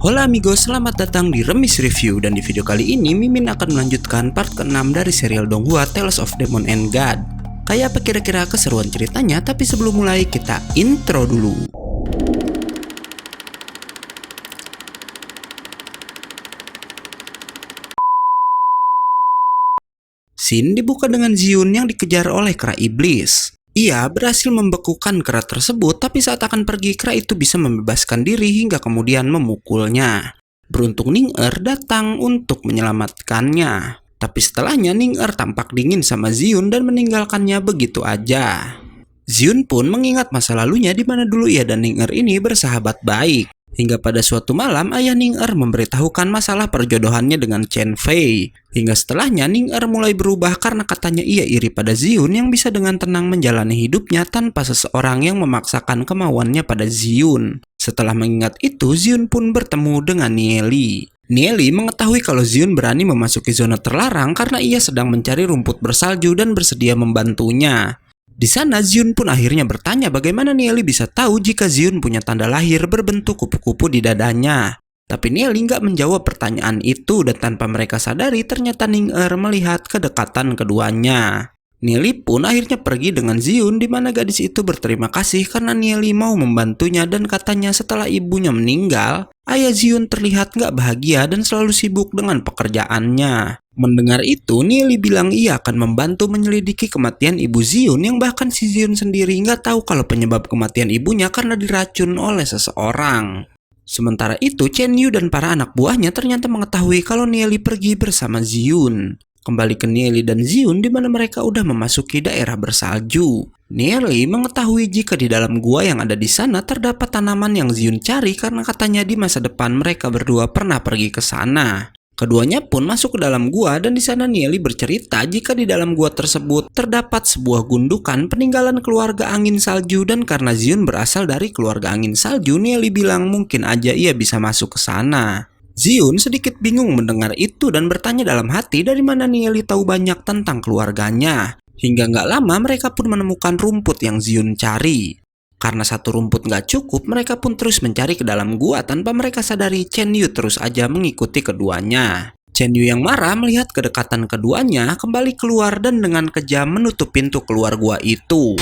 Hola amigos, selamat datang di Remis Review. Dan di video kali ini Mimin akan melanjutkan part ke-6 dari serial Donghua Tales of Demon and God. Kayak apa kira-kira keseruan ceritanya? Tapi sebelum mulai kita intro dulu. Scene dibuka dengan Ziun yang dikejar oleh kera iblis. Ia berhasil membekukan kera tersebut, tapi saat akan pergi, kera itu bisa membebaskan diri hingga kemudian memukulnya. Beruntung Ning-er datang untuk menyelamatkannya. Tapi setelahnya Ning-er tampak dingin sama Ziun dan meninggalkannya begitu aja. Ziun pun mengingat masa lalunya di mana dulu ia dan Ning-er ini bersahabat baik. Hingga pada suatu malam ayah Ning-er memberitahukan masalah perjodohannya dengan Chen Fei. Hingga setelahnya Ning-er mulai berubah karena katanya ia iri pada Ziun yang bisa dengan tenang menjalani hidupnya tanpa seseorang yang memaksakan kemauannya pada Ziun. Setelah mengingat itu, Ziun pun bertemu dengan Nieli. Nieli mengetahui kalau Ziun berani memasuki zona terlarang karena ia sedang mencari rumput bersalju dan bersedia membantunya. Di sana Ziun pun akhirnya bertanya bagaimana Nieli bisa tahu jika Ziun punya tanda lahir berbentuk kupu-kupu di dadanya. Tapi Nieli nggak menjawab pertanyaan itu dan tanpa mereka sadari ternyata Ning-er melihat kedekatan keduanya. Nieli pun akhirnya pergi dengan Ziun di mana gadis itu berterima kasih karena Nieli mau membantunya dan katanya setelah ibunya meninggal, ayah Ziun terlihat nggak bahagia dan selalu sibuk dengan pekerjaannya. Mendengar itu, Nieli bilang ia akan membantu menyelidiki kematian ibu Ziun yang bahkan si Ziun sendiri nggak tahu kalau penyebab kematian ibunya karena diracun oleh seseorang. Sementara itu, Chen Yu dan para anak buahnya ternyata mengetahui kalau Nieli pergi bersama Ziun. Kembali ke Nieli dan Ziun di mana mereka udah memasuki daerah bersalju. Nieli mengetahui jika di dalam gua yang ada di sana terdapat tanaman yang Ziun cari karena katanya di masa depan mereka berdua pernah pergi ke sana. Keduanya pun masuk ke dalam gua dan di sana Nieli bercerita jika di dalam gua tersebut terdapat sebuah gundukan peninggalan keluarga angin salju dan karena Ziun berasal dari keluarga angin salju, Nieli bilang mungkin aja ia bisa masuk ke sana. Ziun sedikit bingung mendengar itu dan bertanya dalam hati dari mana Nieli tahu banyak tentang keluarganya. Hingga nggak lama mereka pun menemukan rumput yang Ziun cari. Karena satu rumput nggak cukup, mereka pun terus mencari ke dalam gua tanpa mereka sadari Chen Yu terus aja mengikuti keduanya. Chen Yu yang marah melihat kedekatan keduanya kembali keluar dan dengan kejam menutup pintu keluar gua itu.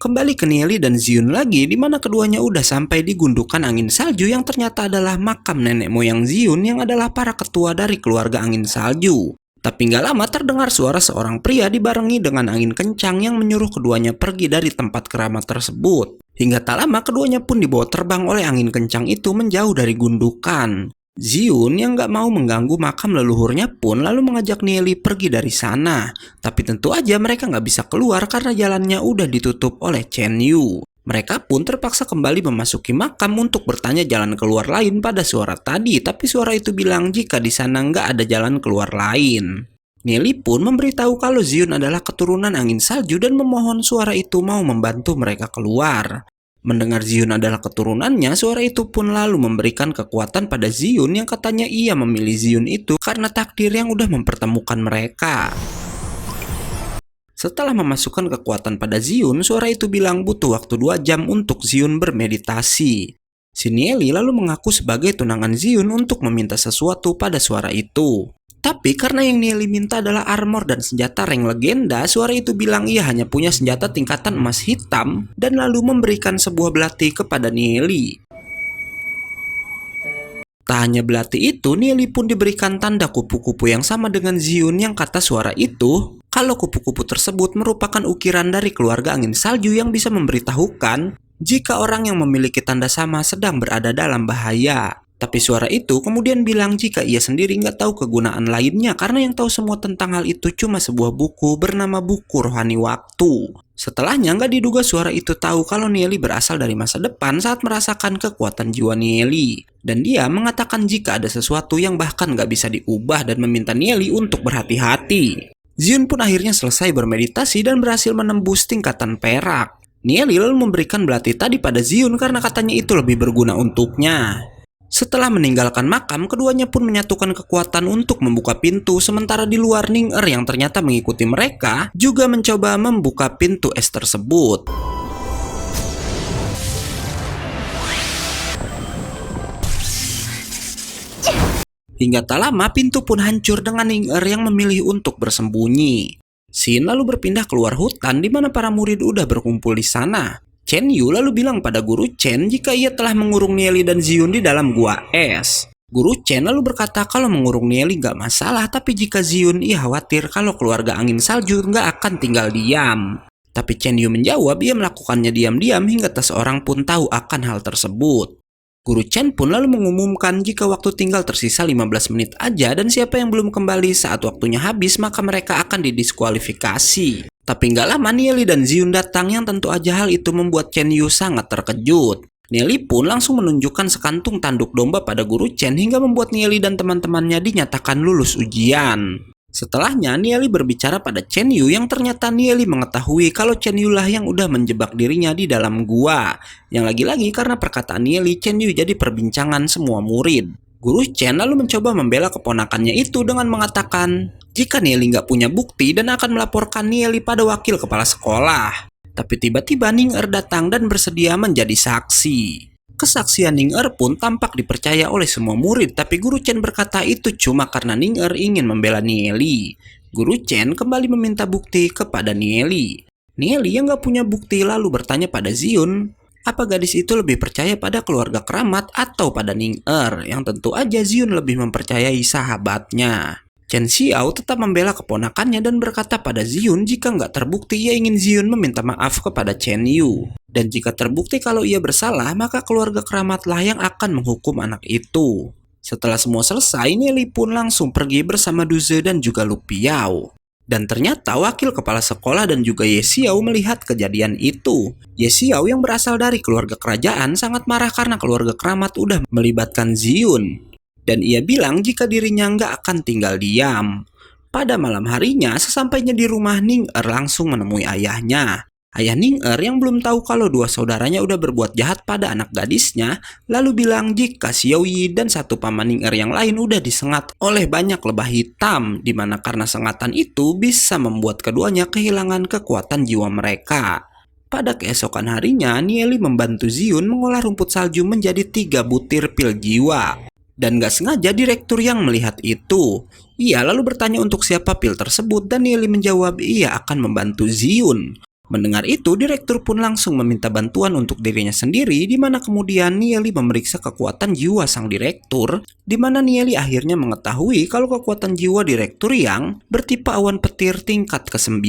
Kembali ke Nieli dan Ziun lagi di mana keduanya udah sampai di gundukan angin salju yang ternyata adalah makam nenek moyang Ziun yang adalah para ketua dari keluarga angin salju. Tapi nggak lama terdengar suara seorang pria dibarengi dengan angin kencang yang menyuruh keduanya pergi dari tempat keramat tersebut. Hingga tak lama keduanya pun dibawa terbang oleh angin kencang itu menjauh dari gundukan. Ziun yang nggak mau mengganggu makam leluhurnya pun lalu mengajak Nieli pergi dari sana. Tapi tentu aja mereka nggak bisa keluar karena jalannya udah ditutup oleh Chen Yu. Mereka pun terpaksa kembali memasuki makam untuk bertanya jalan keluar lain pada suara tadi, tapi suara itu bilang jika di sana nggak ada jalan keluar lain. Nieli pun memberitahu kalau Ziun adalah keturunan angin salju dan memohon suara itu mau membantu mereka keluar. Mendengar Ziun adalah keturunannya, suara itu pun lalu memberikan kekuatan pada Ziun yang katanya ia memilih Ziun itu karena takdir yang udah mempertemukan mereka. Setelah memasukkan kekuatan pada Ziun, suara itu bilang butuh waktu 2 jam untuk Ziun bermeditasi. Si Nieli lalu mengaku sebagai tunangan Ziun untuk meminta sesuatu pada suara itu. Tapi karena yang Nieli minta adalah armor dan senjata rank legenda, suara itu bilang ia hanya punya senjata tingkatan emas hitam dan lalu memberikan sebuah belati kepada Nieli. Tak hanya belati itu, Nieli pun diberikan tanda kupu-kupu yang sama dengan Ziun yang kata suara itu kalau kupu-kupu tersebut merupakan ukiran dari keluarga angin salju yang bisa memberitahukan jika orang yang memiliki tanda sama sedang berada dalam bahaya. Tapi suara itu kemudian bilang jika ia sendiri nggak tahu kegunaan lainnya karena yang tahu semua tentang hal itu cuma sebuah buku bernama Buku Rohani Waktu. Setelahnya nggak diduga suara itu tahu kalau Nieli berasal dari masa depan saat merasakan kekuatan jiwa Nieli. Dan dia mengatakan jika ada sesuatu yang bahkan nggak bisa diubah dan meminta Nieli untuk berhati-hati. Ziun pun akhirnya selesai bermeditasi dan berhasil menembus tingkatan perak. Nieli lalu memberikan belati tadi pada Ziun karena katanya itu lebih berguna untuknya. Setelah meninggalkan makam, keduanya pun menyatukan kekuatan untuk membuka pintu, sementara di luar Ning-er yang ternyata mengikuti mereka juga mencoba membuka pintu es tersebut. Hingga tak lama pintu pun hancur dengan Ning-Er yang memilih untuk bersembunyi. Shin lalu berpindah keluar hutan di mana para murid udah berkumpul di sana. Chen Yu lalu bilang pada guru Chen jika ia telah mengurung Nieli dan Zion di dalam gua es. Guru Chen lalu berkata kalau mengurung Nieli gak masalah, tapi jika Zion ia khawatir kalau keluarga angin salju gak akan tinggal diam. Tapi Chen Yu menjawab ia melakukannya diam-diam hingga tak seorang pun tahu akan hal tersebut. Guru Chen pun lalu mengumumkan jika waktu tinggal tersisa 15 menit aja dan siapa yang belum kembali saat waktunya habis maka mereka akan didiskualifikasi. Tapi nggak lama Nieli dan Zion datang yang tentu aja hal itu membuat Chen Yu sangat terkejut. Nieli pun langsung menunjukkan sekantung tanduk domba pada guru Chen hingga membuat Nieli dan teman-temannya dinyatakan lulus ujian. Setelahnya, Nieli berbicara pada Chen Yu yang ternyata Nieli mengetahui kalau Chen Yu lah yang udah menjebak dirinya di dalam gua. Yang lagi-lagi karena perkataan Nieli, Chen Yu jadi perbincangan semua murid. Guru Chen lalu mencoba membela keponakannya itu dengan mengatakan jika Nieli nggak punya bukti dan akan melaporkan Nieli pada wakil kepala sekolah. Tapi tiba-tiba Ning-Er datang dan bersedia menjadi saksi. Kesaksian Ning-Er pun tampak dipercaya oleh semua murid, tapi Guru Chen berkata itu cuma karena Ning-Er ingin membela Nieli. Guru Chen kembali meminta bukti kepada Nieli. Nieli yang gak punya bukti lalu bertanya pada Zion, apa gadis itu lebih percaya pada keluarga keramat atau pada Ning-Er, yang tentu aja Zion lebih mempercayai sahabatnya. Chen Xiao tetap membela keponakannya dan berkata pada Zion jika nggak terbukti ia ingin Zion meminta maaf kepada Chen Yu. Dan jika terbukti kalau ia bersalah, maka keluarga keramatlah yang akan menghukum anak itu. Setelah semua selesai, Nieli pun langsung pergi bersama Duze dan juga Lu Piao. Dan ternyata wakil kepala sekolah dan juga Ye Xiao melihat kejadian itu. Ye Xiao yang berasal dari keluarga kerajaan sangat marah karena keluarga keramat udah melibatkan Zion. Dan ia bilang jika dirinya nggak akan tinggal diam. Pada malam harinya, sesampainya di rumah Ning-Er langsung menemui ayahnya. Ayah Ning-Er yang belum tahu kalau dua saudaranya udah berbuat jahat pada anak gadisnya, lalu bilang jika Xiao Yi dan satu paman Ning-Er yang lain udah disengat oleh banyak lebah hitam, dimana karena sengatan itu bisa membuat keduanya kehilangan kekuatan jiwa mereka. Pada keesokan harinya, Nieli membantu Zion mengolah rumput salju menjadi 3 butir pil jiwa. Dan gak sengaja direktur yang melihat itu. Ia lalu bertanya untuk siapa pil tersebut dan Nieli menjawab ia akan membantu Zion. Mendengar itu, direktur pun langsung meminta bantuan untuk dirinya sendiri, di mana kemudian Nieli memeriksa kekuatan jiwa sang direktur, di mana Nieli akhirnya mengetahui kalau kekuatan jiwa direktur yang bertipe awan petir tingkat ke-9.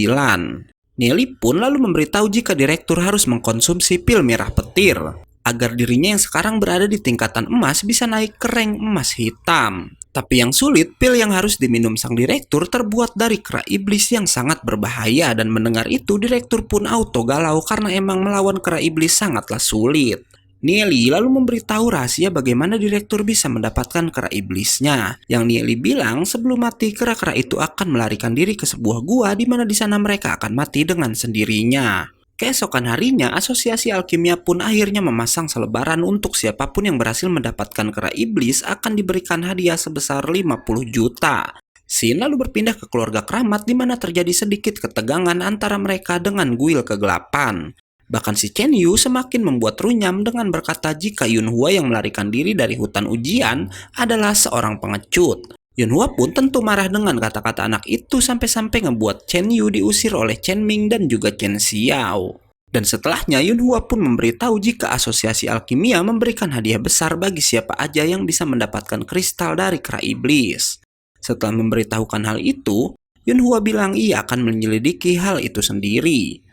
Nieli pun lalu memberitahu jika direktur harus mengkonsumsi pil merah petir, agar dirinya yang sekarang berada di tingkatan emas bisa naik ke rank emas hitam. Tapi yang sulit, pil yang harus diminum sang direktur terbuat dari kera iblis yang sangat berbahaya, dan mendengar itu direktur pun auto galau karena emang melawan kera iblis sangatlah sulit. Nieli lalu memberitahu rahasia bagaimana direktur bisa mendapatkan kera iblisnya. Yang Nieli bilang sebelum mati kera-kera itu akan melarikan diri ke sebuah gua di mana di sana mereka akan mati dengan sendirinya. Keesokan harinya, asosiasi alkimia pun akhirnya memasang selebaran untuk siapapun yang berhasil mendapatkan kera iblis akan diberikan hadiah sebesar 50 juta. Shin lalu berpindah ke keluarga keramat di mana terjadi sedikit ketegangan antara mereka dengan Guil kegelapan. Bahkan si Chen Yu semakin membuat runyam dengan berkata jika Yunhua yang melarikan diri dari hutan ujian adalah seorang pengecut. Yunhua pun tentu marah dengan kata-kata anak itu sampai-sampai ngebuat Chen Yu diusir oleh Chen Ming dan juga Chen Xiao. Dan setelahnya Yunhua pun memberitahu jika asosiasi alkimia memberikan hadiah besar bagi siapa aja yang bisa mendapatkan kristal dari kera iblis. Setelah memberitahukan hal itu, Yunhua bilang ia akan menyelidiki hal itu sendiri.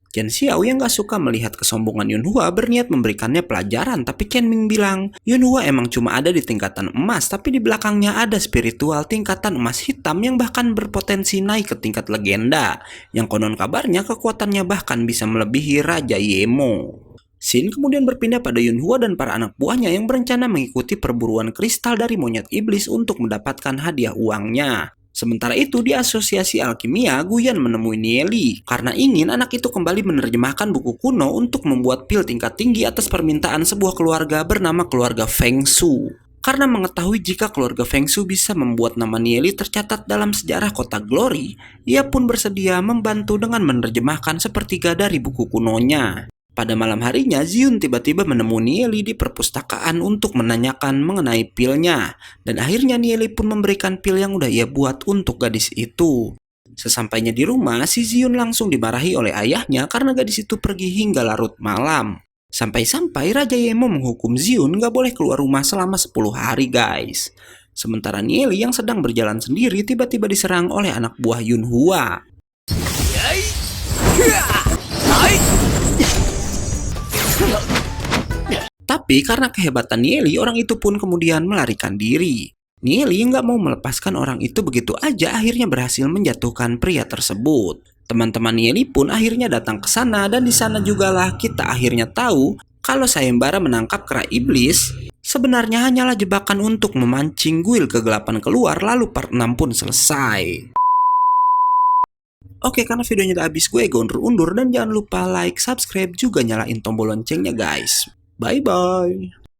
Chen Xiao yang gak suka melihat kesombongan Yunhua berniat memberikannya pelajaran, tapi Chen Ming bilang Yunhua emang cuma ada di tingkatan emas, tapi di belakangnya ada spiritual tingkatan emas hitam yang bahkan berpotensi naik ke tingkat legenda, yang konon kabarnya kekuatannya bahkan bisa melebihi Raja Yemo. Shin kemudian berpindah pada Yunhua dan para anak buahnya yang berencana mengikuti perburuan kristal dari monyet iblis untuk mendapatkan hadiah uangnya. Sementara itu di asosiasi alkimia, Guyan menemui Nieli karena ingin anak itu kembali menerjemahkan buku kuno untuk membuat pil tingkat tinggi atas permintaan sebuah keluarga bernama keluarga Feng Shu. Karena mengetahui jika keluarga Feng Shu bisa membuat nama Nieli tercatat dalam sejarah kota Glory, ia pun bersedia membantu dengan menerjemahkan sepertiga dari buku kunonya. Pada malam harinya, Ziun tiba-tiba menemui Nieli di perpustakaan untuk menanyakan mengenai pilnya. Dan akhirnya Nieli pun memberikan pil yang udah ia buat untuk gadis itu. Sesampainya di rumah, si Ziun langsung dimarahi oleh ayahnya karena gadis itu pergi hingga larut malam. Sampai-sampai Raja Yemo menghukum Ziun gak boleh keluar rumah selama 10 hari guys. Sementara Nieli yang sedang berjalan sendiri tiba-tiba diserang oleh anak buah Yunhua. Tapi karena kehebatan Nieli, orang itu pun kemudian melarikan diri. Nieli nggak mau melepaskan orang itu begitu aja, akhirnya berhasil menjatuhkan pria tersebut. Teman-teman Nieli pun akhirnya datang ke sana dan di sana jugalah kita akhirnya tahu kalau sayembara menangkap kera iblis sebenarnya hanyalah jebakan untuk memancing Guil kegelapan keluar, lalu part 6 pun selesai. Oke, karena videonya udah habis, gue undur-undur dan jangan lupa like, subscribe, juga nyalain tombol loncengnya guys. Bye-bye.